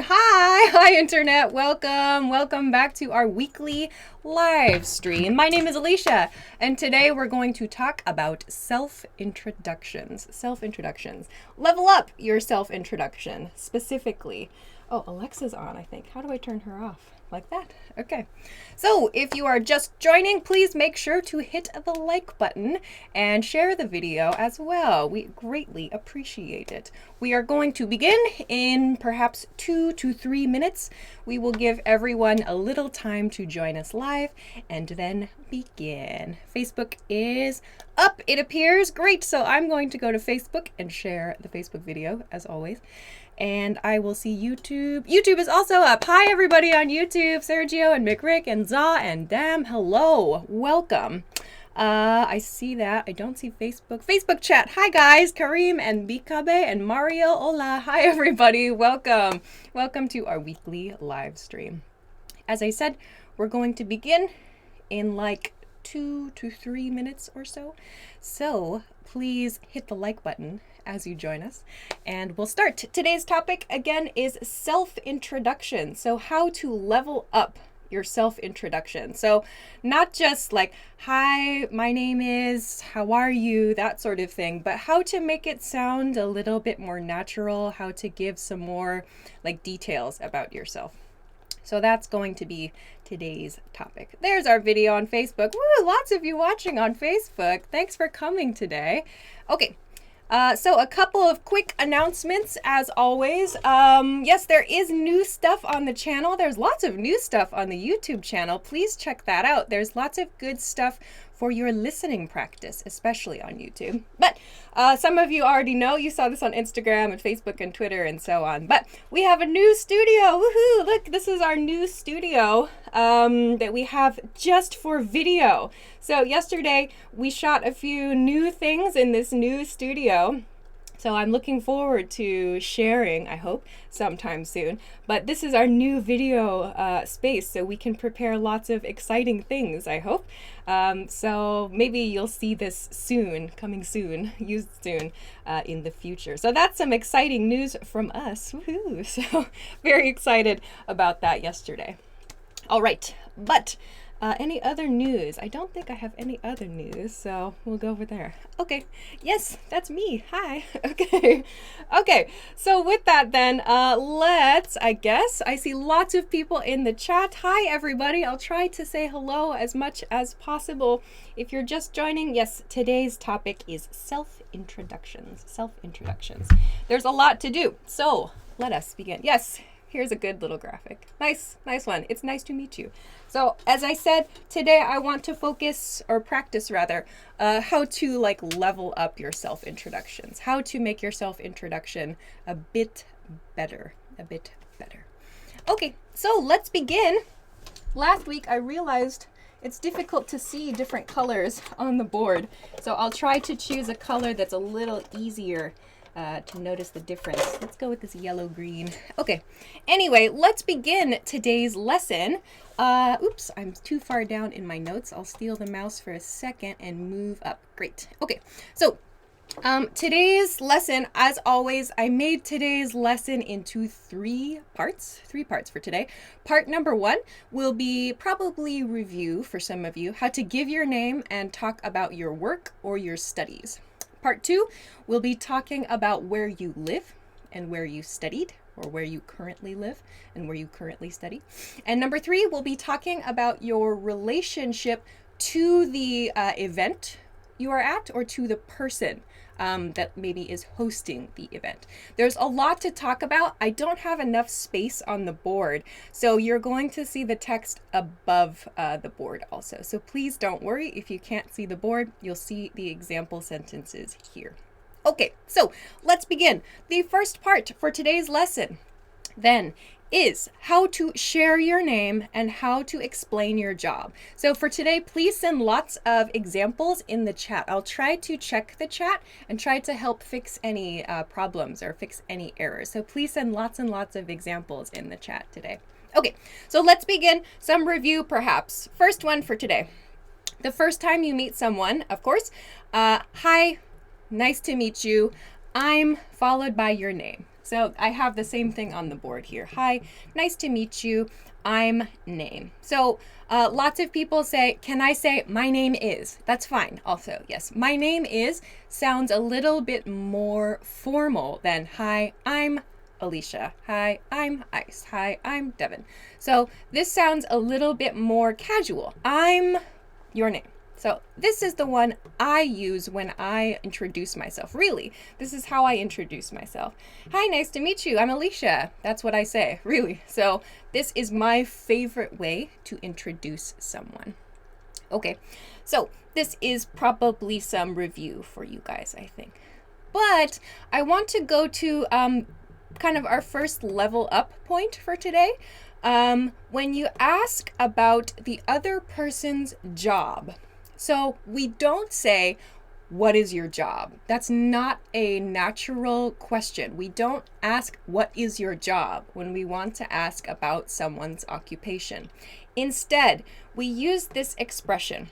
Hi internet. Welcome back to our weekly live stream. My name is Alicia, and today we're going to talk about self-introductions. Level up your self-introduction specifically. Oh, Alexa's on, I think. How do I turn her off? Like that? Okay. So if you are just joining, please make sure to hit the like button and share the video as well. We greatly appreciate it. We are going to begin in perhaps 2 to 3 minutes. We will give everyone a little time to join us live and then begin. Facebook is up, it appears. Great. So I'm going to go to Facebook and share the Facebook video as always. And I will see YouTube. YouTube is also up. Hi, everybody on YouTube. Sergio and McRick and Za and Dam. Hello. Welcome. I see that. I don't see Facebook. Facebook chat. Hi, guys. Kareem and Bikabe and Mario. Hola. Hi, everybody. Welcome. Welcome to our weekly live stream. As I said, we're going to begin in like 2 to 3 minutes or so. So please hit the like button as you join us, and we'll start. Today's topic again is self-introduction. So how to level up your self-introduction. So not just like, hi, my name is, how are you, that sort of thing, but how to make it sound a little bit more natural, how to give some more like details about yourself. So that's going to be today's topic. There's our video on Facebook. Woo, lots of you watching on Facebook. Thanks for coming today. Okay. So a couple of quick announcements as always. Yes, there is new stuff on the channel. There's lots of new stuff on the YouTube channel. Please check that out. There's lots of good stuff for your listening practice, especially on YouTube. But some of you already know, you saw this on Instagram and Facebook and Twitter and so on. But we have a new studio. Woohoo! Look, this is our new studio that we have just for video. So yesterday we shot a few new things in this new studio. So I'm looking forward to sharing, I hope, sometime soon. But this is our new video space, so we can prepare lots of exciting things, I hope. So maybe you'll see this soon, coming soon, used soon in the future. So that's some exciting news from us. Woohoo! So very excited about that yesterday. All right, but any other news? I don't think I have any other news, so we'll go over there. Okay, yes, that's me. Hi. Okay, okay. So with that then, I guess, I see lots of people in the chat. Hi, everybody. I'll try to say hello as much as possible. If you're just joining, yes, today's topic is self-introductions. Self-introductions. There's a lot to do, so let us begin. Yes. Here's a good little graphic. Nice one. It's nice to meet you. So as I said, today I want to focus, or practice rather, how to like level up your self-introductions. How to make your self-introduction a bit better. Okay, so let's begin. Last week I realized it's difficult to see different colors on the board. So I'll try to choose a color that's a little easier to notice the difference. Let's go with this yellow-green. Okay, anyway, let's begin today's lesson. Oops, I'm too far down in my notes. I'll steal the mouse for a second and move up. Great. Okay, so today's lesson, as always, I made today's lesson into three parts for today. Part number 1 will be probably review for some of you, how to give your name and talk about your work or your studies. Part 2, we'll be talking about where you live and where you studied, or where you currently live and where you currently study. And number 3, we'll be talking about your relationship to the event you are at, or to the person that maybe is hosting the event. There's a lot to talk about. I don't have enough space on the board, so you're going to see the text above the board also. So please don't worry if you can't see the board. You'll see the example sentences here. Okay, so let's begin. The first part for today's lesson then is how to share your name and how to explain your job. So for today, please send lots of examples in the chat. I'll try to check the chat and try to help fix any problems or fix any errors. So please send lots and lots of examples in the chat today. Okay, so let's begin. Some review perhaps. First one for today. The first time you meet someone, of course, hi, nice to meet you. I'm followed by your name. So I have the same thing on the board here. Hi, nice to meet you. I'm name. So lots of people say, can I say my name is? That's fine also. Yes, my name is sounds a little bit more formal than hi, I'm Alicia. Hi, I'm Ice. Hi, I'm Devin. So this sounds a little bit more casual. I'm your name. So this is the one I use when I introduce myself. Really, this is how I introduce myself. Hi, nice to meet you. I'm Alicia. That's what I say, really. So this is my favorite way to introduce someone. Okay, so this is probably some review for you guys, I think. But I want to go to kind of our first level up point for today. When you ask about the other person's job. So we don't say, what is your job? That's not a natural question. We don't ask, what is your job, when we want to ask about someone's occupation. Instead, we use this expression,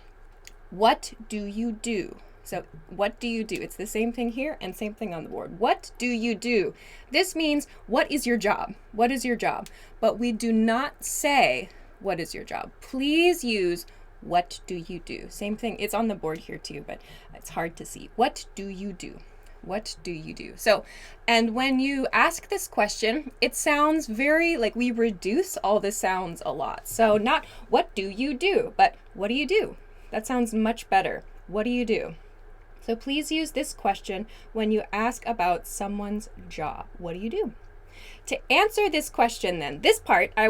what do you do? So what do you do? It's the same thing here and same thing on the board. What do you do? This means, what is your job? What is your job? But we do not say, what is your job? Please use what do you do? Same thing. It's on the board here too, but it's hard to see. What do you do? What do you do? So, and when you ask this question, it sounds very like we reduce all the sounds a lot. So not what do you do, but what do you do? That sounds much better. What do you do? So please use this question when you ask about someone's job. What do you do? To answer this question then, this part, I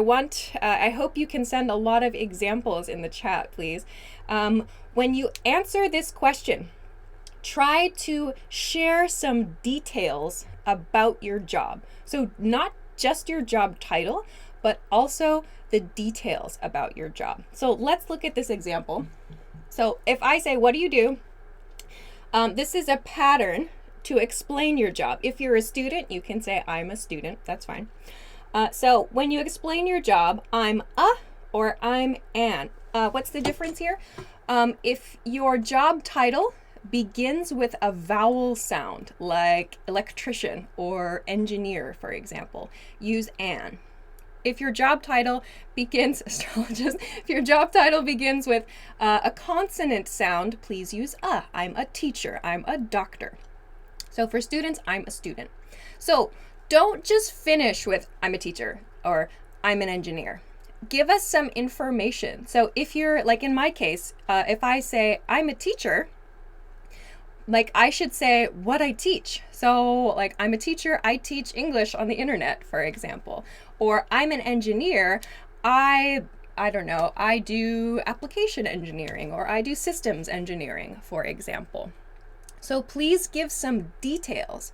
hope you can send a lot of examples in the chat, please. When you answer this question, try to share some details about your job. So not just your job title, but also the details about your job. So let's look at this example. So if I say, what do you do? This is a pattern to explain your job. If you're a student, you can say, I'm a student. That's fine. So when you explain your job, I'm a or I'm an. What's the difference here? If your job title begins with a vowel sound, like electrician or engineer, for example, use an. If your job title begins, if your job title begins with a consonant sound, please use a. I'm a teacher. I'm a doctor. So for students, I'm a student. So don't just finish with I'm a teacher or I'm an engineer. Give us some information. So if you're, like in my case, if I say I'm a teacher, like I should say what I teach. So like I'm a teacher, I teach English on the internet, for example. Or I'm an engineer, I don't know, I do application engineering or I do systems engineering, for example. So please give some details.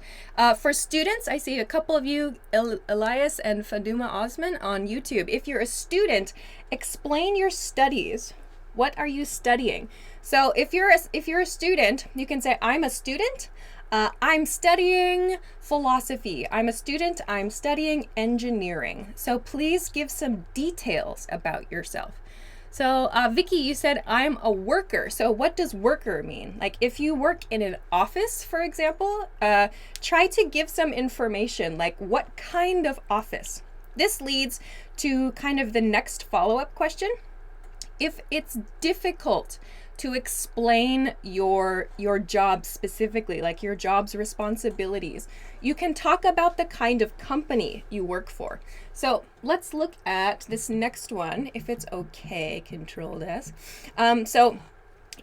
For students, I see a couple of you, Elias and Faduma Osman on YouTube. If you're a student, explain your studies. What are you studying? So if you're a student, you can say, I'm a student. I'm studying philosophy. I'm a student. I'm studying engineering. So please give some details about yourself. So Vicky, you said I'm a worker. So what does worker mean? Like if you work in an office, for example, try to give some information, like what kind of office. This leads to kind of the next follow-up question. If it's difficult to explain your job specifically, like your job's responsibilities, you can talk about the kind of company you work for. So let's look at this next one, if it's okay, Control S. So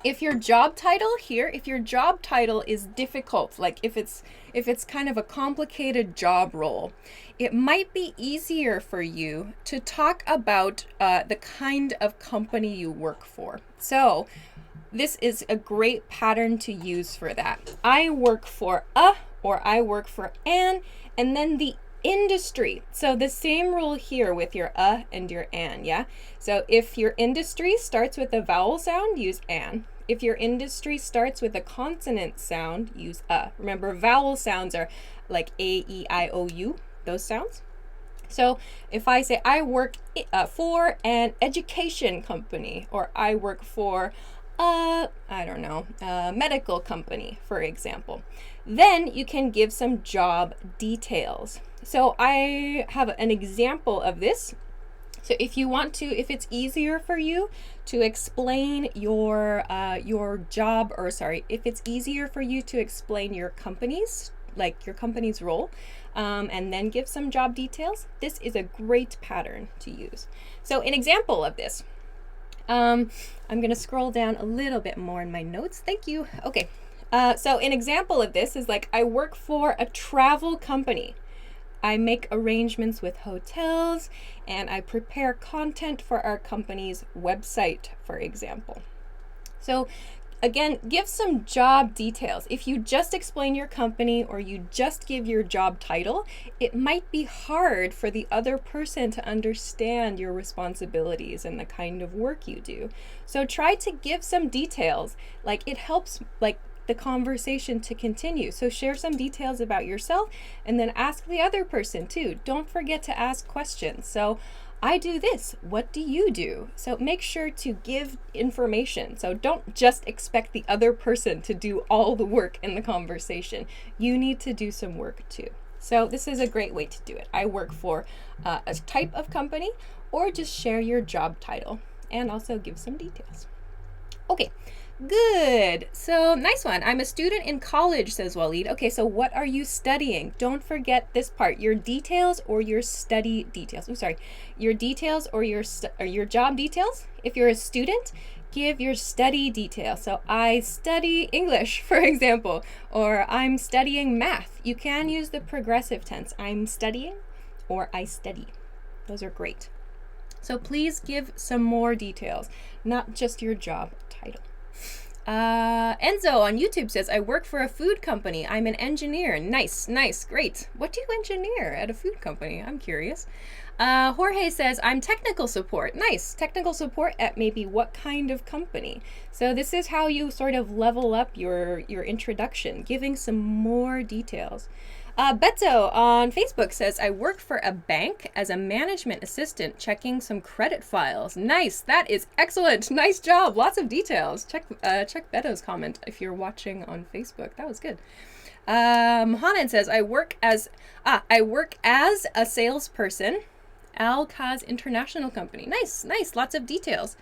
if your job title here, if your job title is difficult, like if it's kind of a complicated job role, it might be easier for you to talk about the kind of company you work for. So this is a great pattern to use for that. I work for a, or I work for an, and then the industry. So the same rule here with your and your an, yeah? So if your industry starts with a vowel sound, use an. If your industry starts with a consonant sound, use a. Remember, vowel sounds are like A, E, I, O, U, those sounds. So if I say I work for an education company, or I work for a medical company, for example, then you can give some job details. So I have an example of this. So if you want to, if it's easier for you to explain your job, or sorry, if it's easier for you to explain your company's, like your company's role, and then give some job details, this is a great pattern to use. So an example of this, I'm going to scroll down a little bit more in my notes. Thank you. Okay. So an example of this is like, I work for a travel company. I make arrangements with hotels and I prepare content for our company's website, for example. So again, give some job details. If you just explain your company or you just give your job title, it might be hard for the other person to understand your responsibilities and the kind of work you do. So try to give some details. Like, it helps, like, the conversation to continue. So share some details about yourself and then ask the other person too. Don't forget to ask questions. So I do this, what do you do? So make sure to give information. So don't just expect the other person to do all the work in the conversation. You need to do some work too. So this is a great way to do it. I work for a type of company, or just share your job title and also give some details. Okay. Good. So nice one. I'm a student in college, says Waleed. Okay, so what are you studying? Don't forget this part. Your details or your study details. Oh, sorry. Your details or your job details. If you're a student, give your study details. So I study English, for example, or I'm studying math. You can use the progressive tense. I'm studying or I study. Those are great. So please give some more details, not just your job title. Enzo on YouTube says, I work for a food company. I'm an engineer. Nice, great. What do you engineer at a food company? I'm curious. Jorge says, I'm technical support. Nice. Technical support at maybe what kind of company? So this is how you sort of level up your introduction, giving some more details. Beto on Facebook says, I work for a bank as a management assistant checking some credit files. Nice. That is excellent. Nice job. Lots of details. Check Beto's comment if you're watching on Facebook. That was good. Mohammed says, I work as a salesperson. Alcaz International Company. Nice. Lots of details.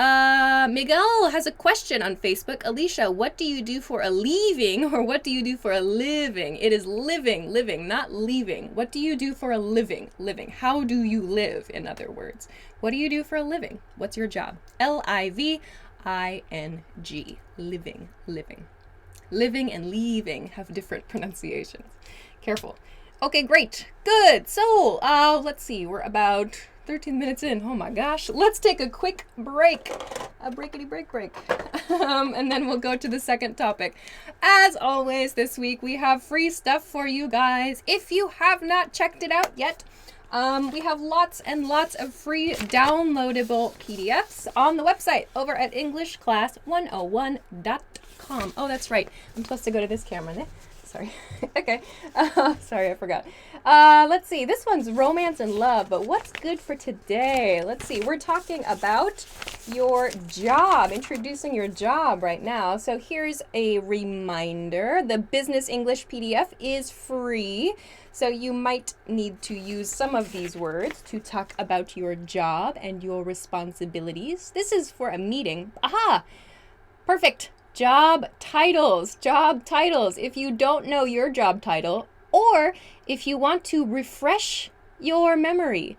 Miguel has a question on Facebook. Alicia, what do you do for a living, or what do you do for a living? It is living, not leaving. What do you do for a living? How do you live, in other words? What do you do for a living? What's your job? Living. Living. Living and leaving have different pronunciations. Careful. Okay, great. Good. So, let's see. We're about 13 minutes in. Oh my gosh. Let's take a quick break. A breakity break. And then we'll go to the second topic. As always, this week we have free stuff for you guys. If you have not checked it out yet, we have lots and lots of free downloadable PDFs on the website over at EnglishClass101.com. Oh, that's right. I'm supposed to go to this camera, né? Sorry. Okay. Sorry, I forgot. Let's see. This one's romance and love, but what's good for today? Let's see. We're talking about your job, introducing your job right now. So here's a reminder. The Business English PDF is free. So you might need to use some of these words to talk about your job and your responsibilities. This is for a meeting. Aha! Perfect. Job titles. If you don't know your job title, or if you want to refresh your memory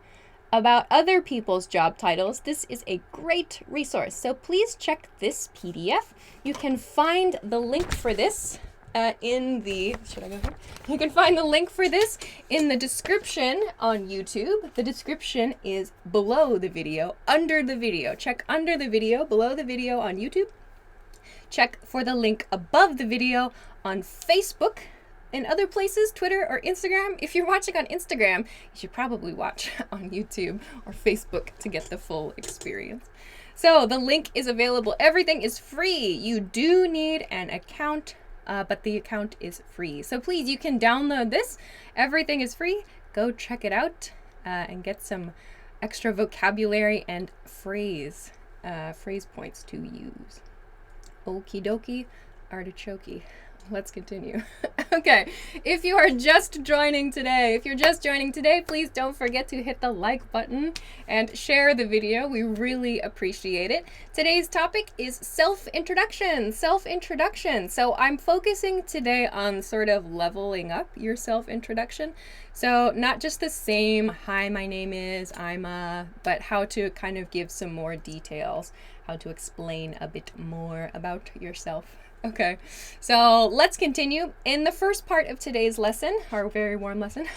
about other people's job titles, this is a great resource. So please check this PDF. You can find the link for this in the, should I go here? You can find the link for this in the description on YouTube. The description is below the video, under the video. Check under the video, below the video on YouTube. Check for the link above the video on Facebook and other places, Twitter or Instagram. If you're watching on Instagram, you should probably watch on YouTube or Facebook to get the full experience. So the link is available. Everything is free. You do need an account, but the account is free. So please, you can download this. Everything is free. Go check it out and get some extra vocabulary and phrase points to use. Okie dokie, artichoke. Let's continue. Okay, if you are just joining today, please don't forget to hit the like button and share the video. We really appreciate it. Today's topic is self-introduction. So I'm focusing today on sort of leveling up your self-introduction. So not just the same, hi, my name is, but how to kind of give some more details, how to explain a bit more about yourself. Okay, so let's continue. In the first part of today's lesson, our very warm lesson,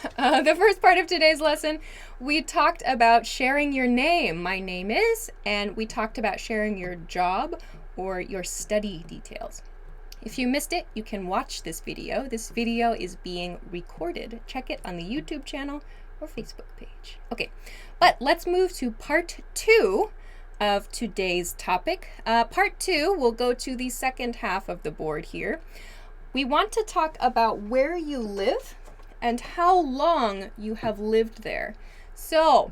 we talked about sharing your name. My name is, and we talked about sharing your job or your study details. If you missed it, you can watch this video. This video is being recorded. Check it on the YouTube channel or Facebook page. Okay, but let's move to part 2 of today's topic. Part 2 will go to the second half of the board here. We want to talk about where you live and how long you have lived there. So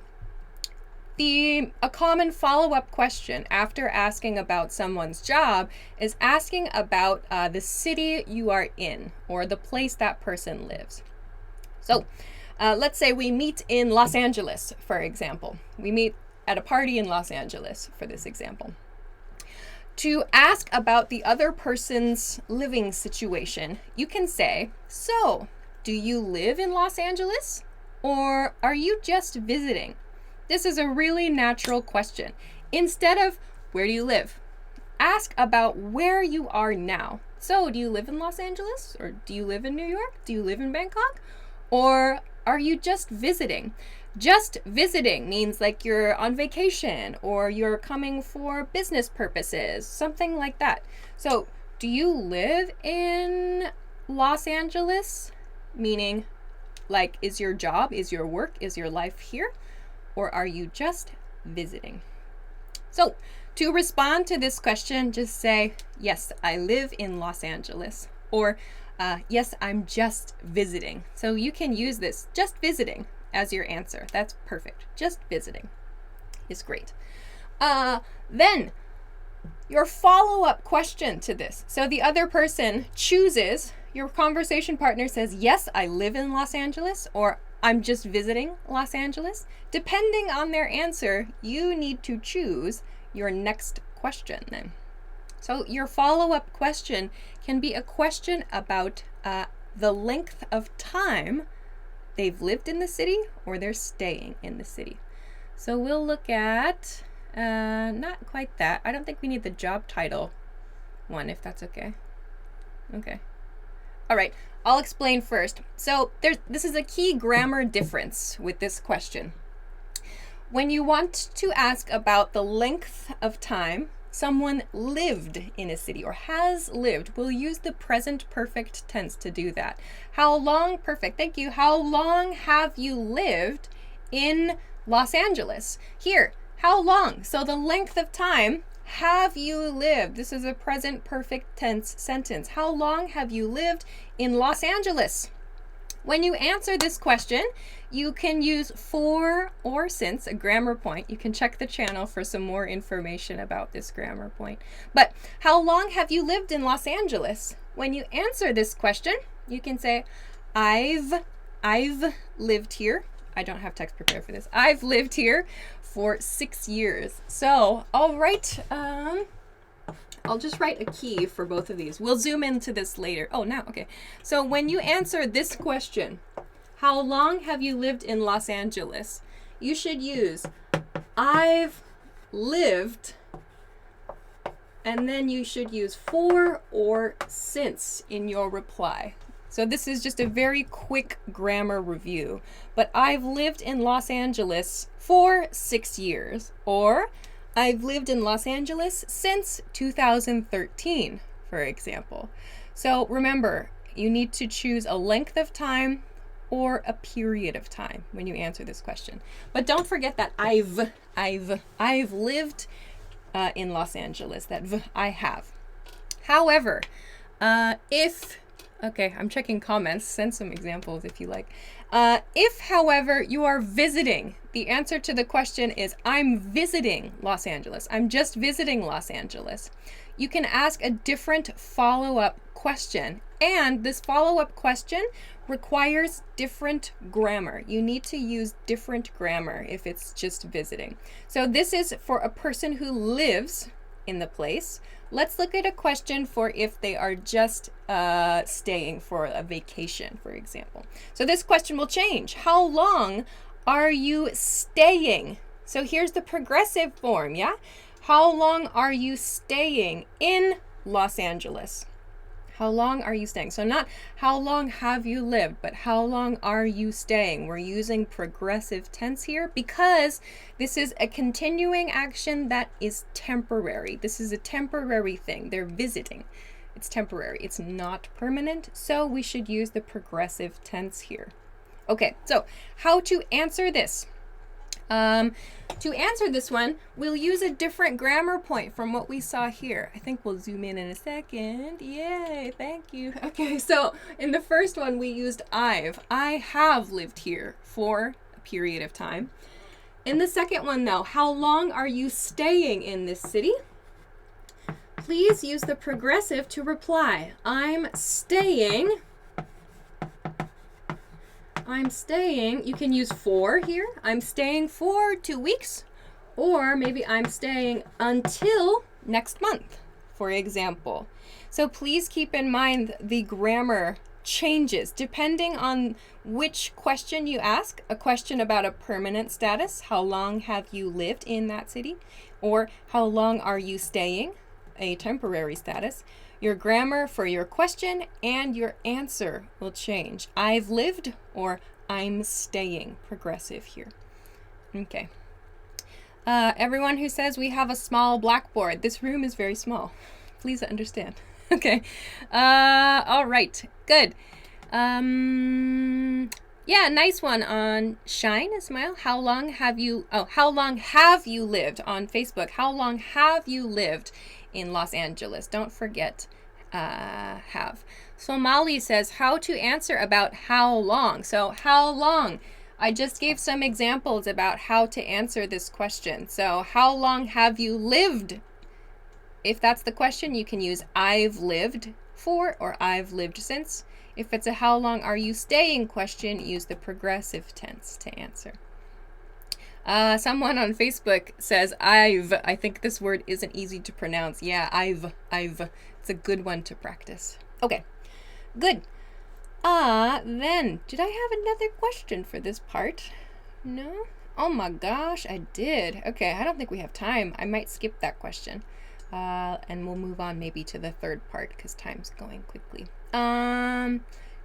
a common follow-up question after asking about someone's job is asking about the city you are in or the place that person lives. So let's say we meet in Los Angeles, for example. We meet at a party in Los Angeles, for this example. To ask about the other person's living situation, you can say, so, do you live in Los Angeles? Or are you just visiting? This is a really natural question. Instead of, where do you live? Ask about where you are now. So, do you live in Los Angeles? Or do you live in New York? Do you live in Bangkok? Or are you just visiting? Just visiting means like you're on vacation or you're coming for business purposes, something like that. So, do you live in Los Angeles? Meaning, like, is your job, is your work, is your life here? Or are you just visiting? So, to respond to this question, just say, yes, I live in Los Angeles. Or, yes, I'm just visiting. So you can use this, just visiting, as your answer. That's perfect. Just visiting is great. Then your follow-up question to this. So the other person chooses, your conversation partner says, yes, I live in Los Angeles, or I'm just visiting Los Angeles. Depending on their answer, you need to choose your next question then. So your follow-up question can be a question about the length of time they've lived in the city or they're staying in the city. So we'll look at, not quite that. I don't think we need the job title one, if that's okay. Okay. All right, I'll explain first. So this is a key grammar difference with this question. When you want to ask about the length of time someone lived in a city or has lived, we'll use the present perfect tense to do that. How long, perfect, thank you. How long have you lived in Los Angeles? Here, how long? So the length of time, have you lived? This is a present perfect tense sentence. How long have you lived in Los Angeles? When you answer this question, you can use for or since, a grammar point. You can check the channel for some more information about this grammar point. But how long have you lived in Los Angeles? When you answer this question, you can say, I've lived here. I don't have text prepared for this. I've lived here for 6 years. So I'll just write a key for both of these. We'll zoom into this later. Oh, now, okay. So when you answer this question, how long have you lived in Los Angeles? You should use I've lived, and then you should use for or since in your reply. So this is just a very quick grammar review. But I've lived in Los Angeles for 6 years, or I've lived in Los Angeles since 2013, for example. So remember, you need to choose a length of time or a period of time when you answer this question. But don't forget that I've lived in Los Angeles, that I have. However, okay, I'm checking comments, send some examples if you like. If, however, you are visiting, the answer to the question is, I'm visiting Los Angeles. I'm just visiting Los Angeles. You can ask a different follow-up question And this follow-up question requires different grammar. You need to use different grammar if it's just visiting. So this is for a person who lives in the place. Let's look at a question for if they are just staying for a vacation, for example. So this question will change. How long are you staying? So here's the progressive form, yeah? How long are you staying in Los Angeles? How long are you staying? So not how long have you lived, but how long are you staying? We're using progressive tense here because this is a continuing action that is temporary. This is a temporary thing. They're visiting. It's temporary. It's not permanent. So we should use the progressive tense here. Okay, so how to answer this? To answer this one, we'll use a different grammar point from what we saw here. I think we'll zoom in a second. Yay, thank you. Okay, so in the first one, we used I've. I have lived here for a period of time. In the second one, though, how long are you staying in this city? Please use the progressive to reply. I'm staying. You can use for here. I'm staying for 2 weeks, or maybe I'm staying until next month, for example. So please keep in mind the grammar changes depending on which question you ask. A question about a permanent status, how long have you lived in that city? Or how long are you staying, a temporary status. Your grammar for your question and your answer will change. I've lived or I'm staying, progressive here. Okay. Everyone who says we have a small blackboard, this room is very small. Please understand. Okay. All right. Good. Yeah, nice one on Shine, Ismail. How long have you lived on Facebook? How long have you lived in Los Angeles? Don't forget have. Somali says how to answer about how long. So how long? I just gave some examples about how to answer this question. So how long have you lived? If that's the question, you can use I've lived for or I've lived since. If it's a how long are you staying question, use the progressive tense to answer. Someone on Facebook says I've. I think this word isn't easy to pronounce. Yeah, I've. It's a good one to practice. Okay, good. Then, did I have another question for this part? No? Oh my gosh, I did. Okay, I don't think we have time. I might skip that question. And we'll move on maybe to the third part because time's going quickly.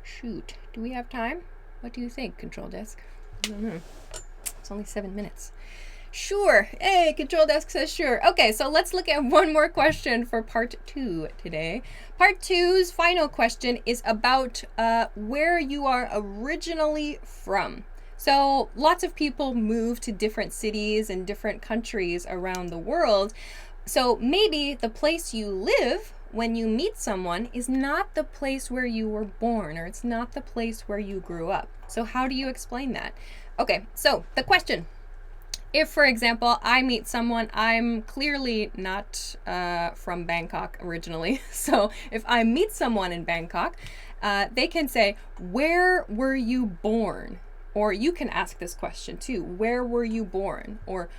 Shoot. Do we have time? What do you think, Control Desk? I don't know. It's only 7 minutes. Sure. Hey, Control Desk says sure. Okay, so let's look at one more question for part 2 today. Part 2's final question is about where you are originally from. So lots of people move to different cities and different countries around the world. So maybe the place you live when you meet someone is not the place where you were born, or it's not the place where you grew up. So how do you explain that? Okay, so the question. If, for example, I meet someone, I'm clearly not from Bangkok originally. So if I meet someone in Bangkok, they can say, where were you born? Or you can ask this question too. Where were you born? Or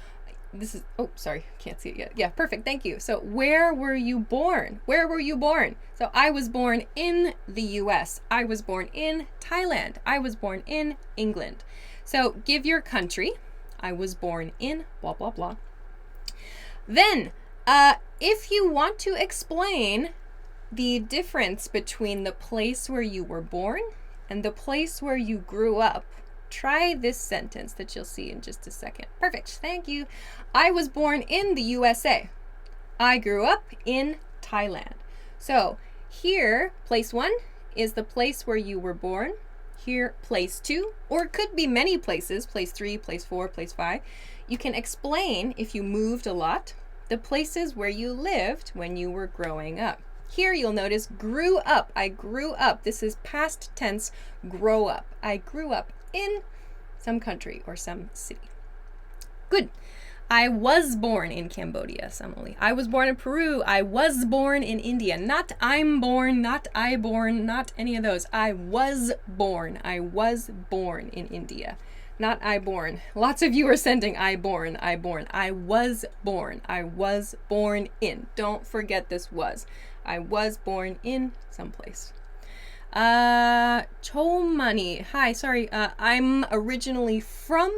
this is, oh, sorry, can't see it yet. Yeah, perfect, thank you. So where were you born? Where were you born? So I was born in the US. I was born in Thailand. I was born in England. So give your country. I was born in blah, blah, blah. Then, if you want to explain the difference between the place where you were born and the place where you grew up, try this sentence that you'll see in just a second. Perfect, thank you. I was born in the USA. I grew up in Thailand. So here, place 1 is the place where you were born. Here, place 2, or it could be many places, place 3, place 4, place 5. You can explain, if you moved a lot, the places where you lived when you were growing up. Here you'll notice grew up. I grew up. This is past tense, grow up. I grew up in some country or some city. Good. I was born in Cambodia, Samoli. I was born in Peru. I was born in India. Not I'm born, not I born, not any of those. I was born. I was born in India. Not I born. Lots of you are sending I born, I born. I was born. I was born in. Don't forget this was. I was born in someplace. Chomani. Hi, sorry. I'm originally from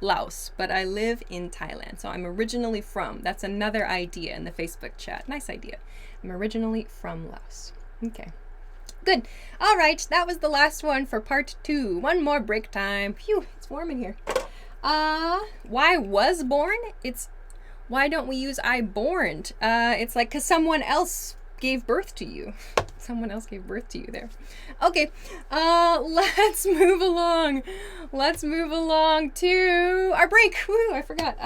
Laos, but I live in Thailand. So I'm originally from. That's another idea in the Facebook chat. Nice idea. I'm originally from Laos. Okay. Good. All right. That was the last one for part 2. One more break time. Phew, it's warm in here. Why was born? Why don't we use I borned? It's like, 'cause someone else gave birth to you. Someone else gave birth to you there. Okay, let's move along. Let's move along to our break. Woo, I forgot.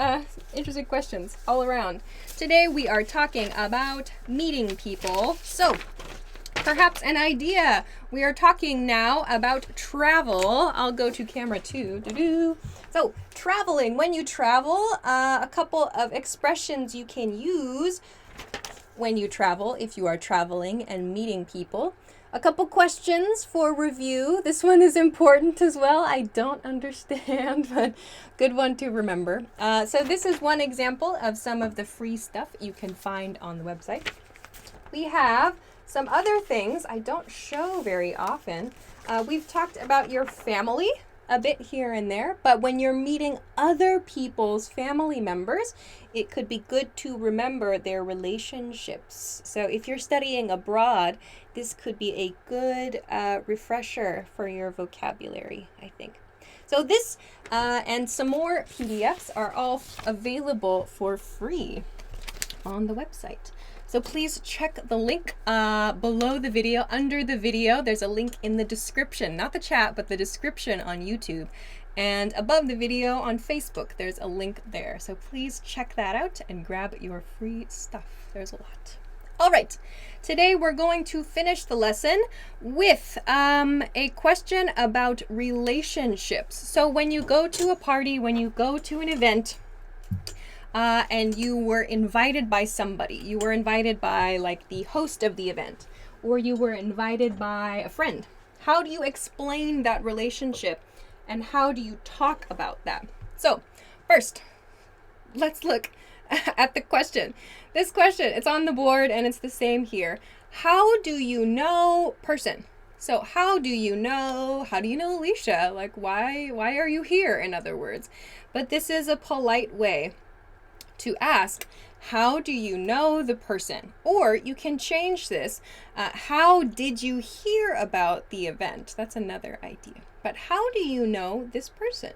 Interesting questions all around. Today we are talking about meeting people. So, perhaps an idea. We are talking now about travel. I'll go to camera 2. Doo-doo. So, traveling. When you travel, a couple of expressions you can use when you travel, if you are traveling and meeting people. A couple questions for review. This one is important as well. I don't understand, but good one to remember. So this is one example of some of the free stuff you can find on the website. We have some other things I don't show very often. We've talked about your family a bit here and there, but when you're meeting other people's family members, it could be good to remember their relationships. So if you're studying abroad, this could be a good refresher for your vocabulary, I think. So this and some more PDFs are all available for free on the website. So please check the link below the video, under the video. There's a link in the description, not the chat, but the description on YouTube. And above the video on Facebook, there's a link there. So please check that out and grab your free stuff. There's a lot. All right, today we're going to finish the lesson with a question about relationships. So when you go to a party, when you go to an event, and you were invited by somebody. You were invited by like the host of the event, or you were invited by a friend. How do you explain that relationship and how do you talk about that? So first, let's look at the question. This question, it's on the board and it's the same here. How do you know person? So how do you know Alicia? Like why are you here, in other words? But this is a polite way to ask, how do you know the person? Or you can change this, how did you hear about the event? That's another idea. But how do you know this person?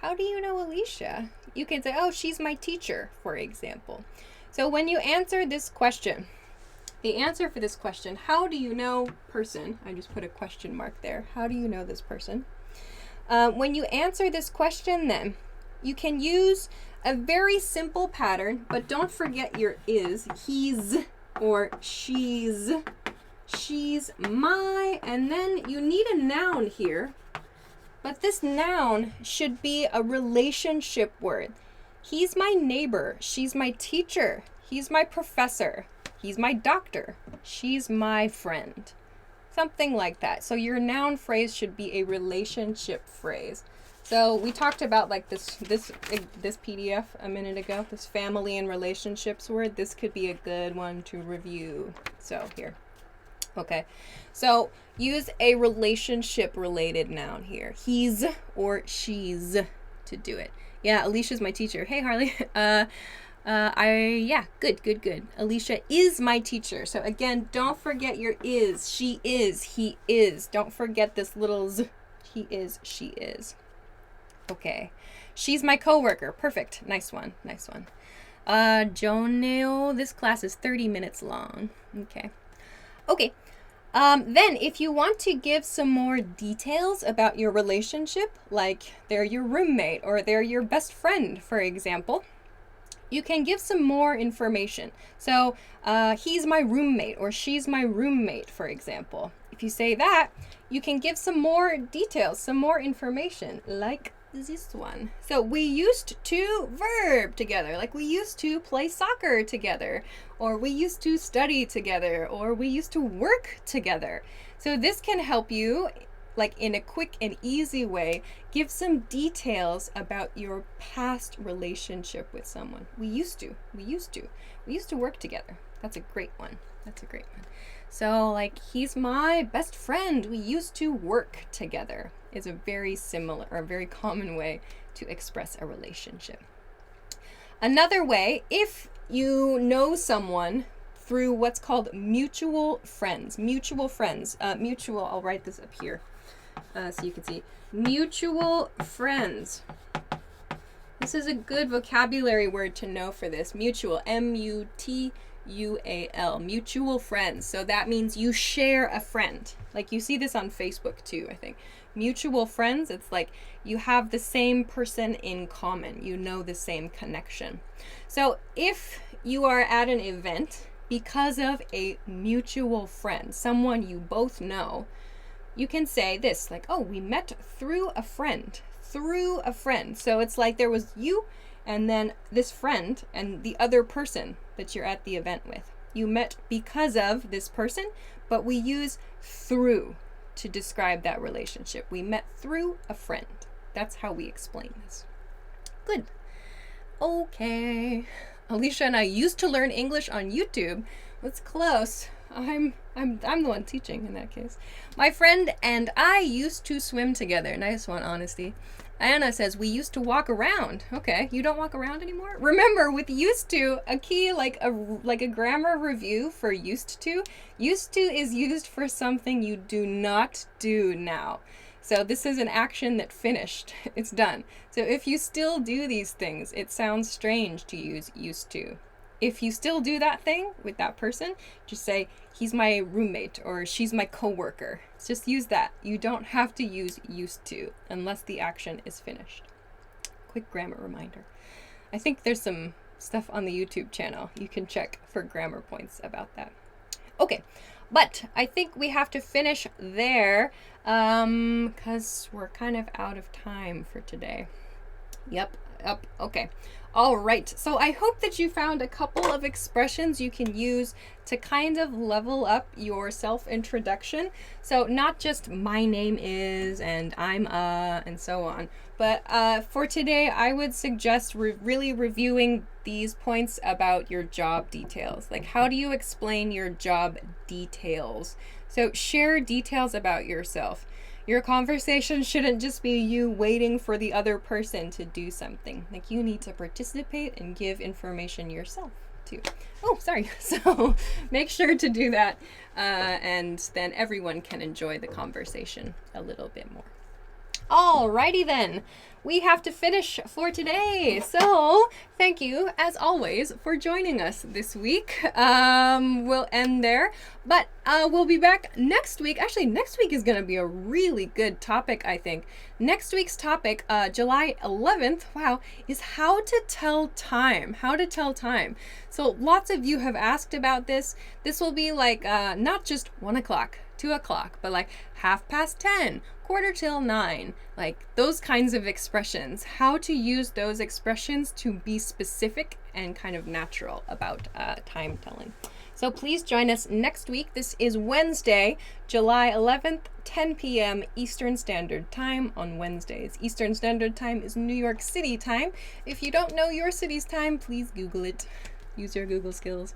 How do you know Alicia? You can say, oh, she's my teacher, for example. So when you answer this question, the answer for this question, how do you know person? I just put a question mark there. How do you know this person? When you answer this question, then you can use a very simple pattern, but don't forget your is, he's, or she's. She's my, and then you need a noun here, but this noun should be a relationship word. He's my neighbor, she's my teacher, he's my professor, he's my doctor, she's my friend. Something like that. So your noun phrase should be a relationship phrase. So we talked about like this PDF a minute ago, this family and relationships word. This could be a good one to review. So here. Okay. So use a relationship related noun here. He's or she's to do it. Yeah, Alicia's my teacher. Hey, Harley. Good. Alicia is my teacher. So again, don't forget your is. She is, he is. Don't forget this little z. He is, she is. Okay. She's my coworker. Perfect. Nice one. Joneo, this class is 30 minutes long. Okay. Then if you want to give some more details about your relationship, like they're your roommate or they're your best friend, for example, you can give some more information. So he's my roommate or she's my roommate, for example. If you say that, you can give some more details, some more information, like this one. So we used to verb together, like we used to play soccer together, or we used to study together, or we used to work together. So this can help you, like in a quick and easy way, give some details about your past relationship with someone. We used to work together. That's a great one. So like, he's my best friend. We used to work together is a very similar or a very common way to express a relationship. Another way, if you know someone through what's called mutual friends. I'll write this up here so you can see. Mutual friends. This is a good vocabulary word to know for this. Mutual, M-U-T-U-A-L, mutual friends. So that means you share a friend. Like you see this on Facebook too, I think. Mutual friends, it's like you have the same person in common. You know the same connection. So if you are at an event because of a mutual friend, someone you both know, you can say this, like, oh, we met through a friend. So it's like there was you and then this friend and the other person that you're at the event with. You met because of this person, but we use through to describe that relationship. We met through a friend. That's how we explain this. Good. Okay. Alicia and I used to learn English on YouTube. That's close. I'm the one teaching in that case. My friend and I used to swim together. Nice one, honesty. Anna says, we used to walk around. Okay, you don't walk around anymore? Remember, with used to, a key, like a grammar review for used to is used for something you do not do now. So this is an action that finished. It's done. So if you still do these things, it sounds strange to use used to. If you still do that thing with that person, just say, he's my roommate or she's my coworker. Just use that. You don't have to use used to unless the action is finished. Quick grammar reminder. I think there's some stuff on the YouTube channel. You can check for grammar points about that. Okay, but I think we have to finish there because we're kind of out of time for today. Yep, okay. All right, so I hope that you found a couple of expressions you can use to kind of level up your self-introduction. So not just my name is and I'm and so on, but for today I would suggest really reviewing these points about your job details. Like, how do you explain your job details? So share details about yourself. Your conversation shouldn't just be you waiting for the other person to do something. Like, you need to participate and give information yourself too. Oh, sorry. So make sure to do that, and then everyone can enjoy the conversation a little bit more. Alrighty then, we have to finish for today. So thank you, as always, for joining us this week. We'll end there, but we'll be back next week. Actually, next week is going to be a really good topic, I think. Next week's topic, July 11th, wow, is how to tell time. How to tell time. So lots of you have asked about this. This will be like not just 1 o'clock, 2 o'clock, but like 10:30, 9:15, like those kinds of expressions. How to use those expressions to be specific and kind of natural about time telling. So please join us next week. This is Wednesday, July 11th, 10 p.m. Eastern Standard Time on Wednesdays. Eastern Standard Time is New York City time. If you don't know your city's time, please Google it. Use your Google skills.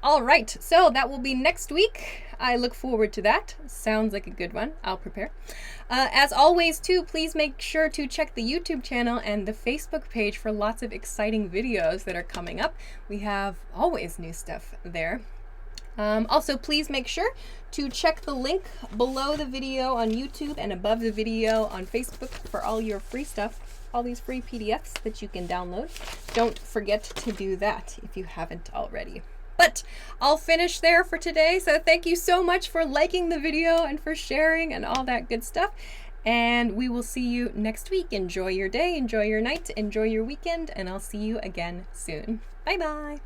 All right, so that will be next week. I look forward to that. Sounds like a good one. I'll prepare. As always, too, please make sure to check the YouTube channel and the Facebook page for lots of exciting videos that are coming up. We have always new stuff there. Also, please make sure to check the link below the video on YouTube and above the video on Facebook for all your free stuff, all these free PDFs that you can download. Don't forget to do that if you haven't already. But I'll finish there for today. So thank you so much for liking the video and for sharing and all that good stuff. And we will see you next week. Enjoy your day, enjoy your night, enjoy your weekend, and I'll see you again soon. Bye-bye.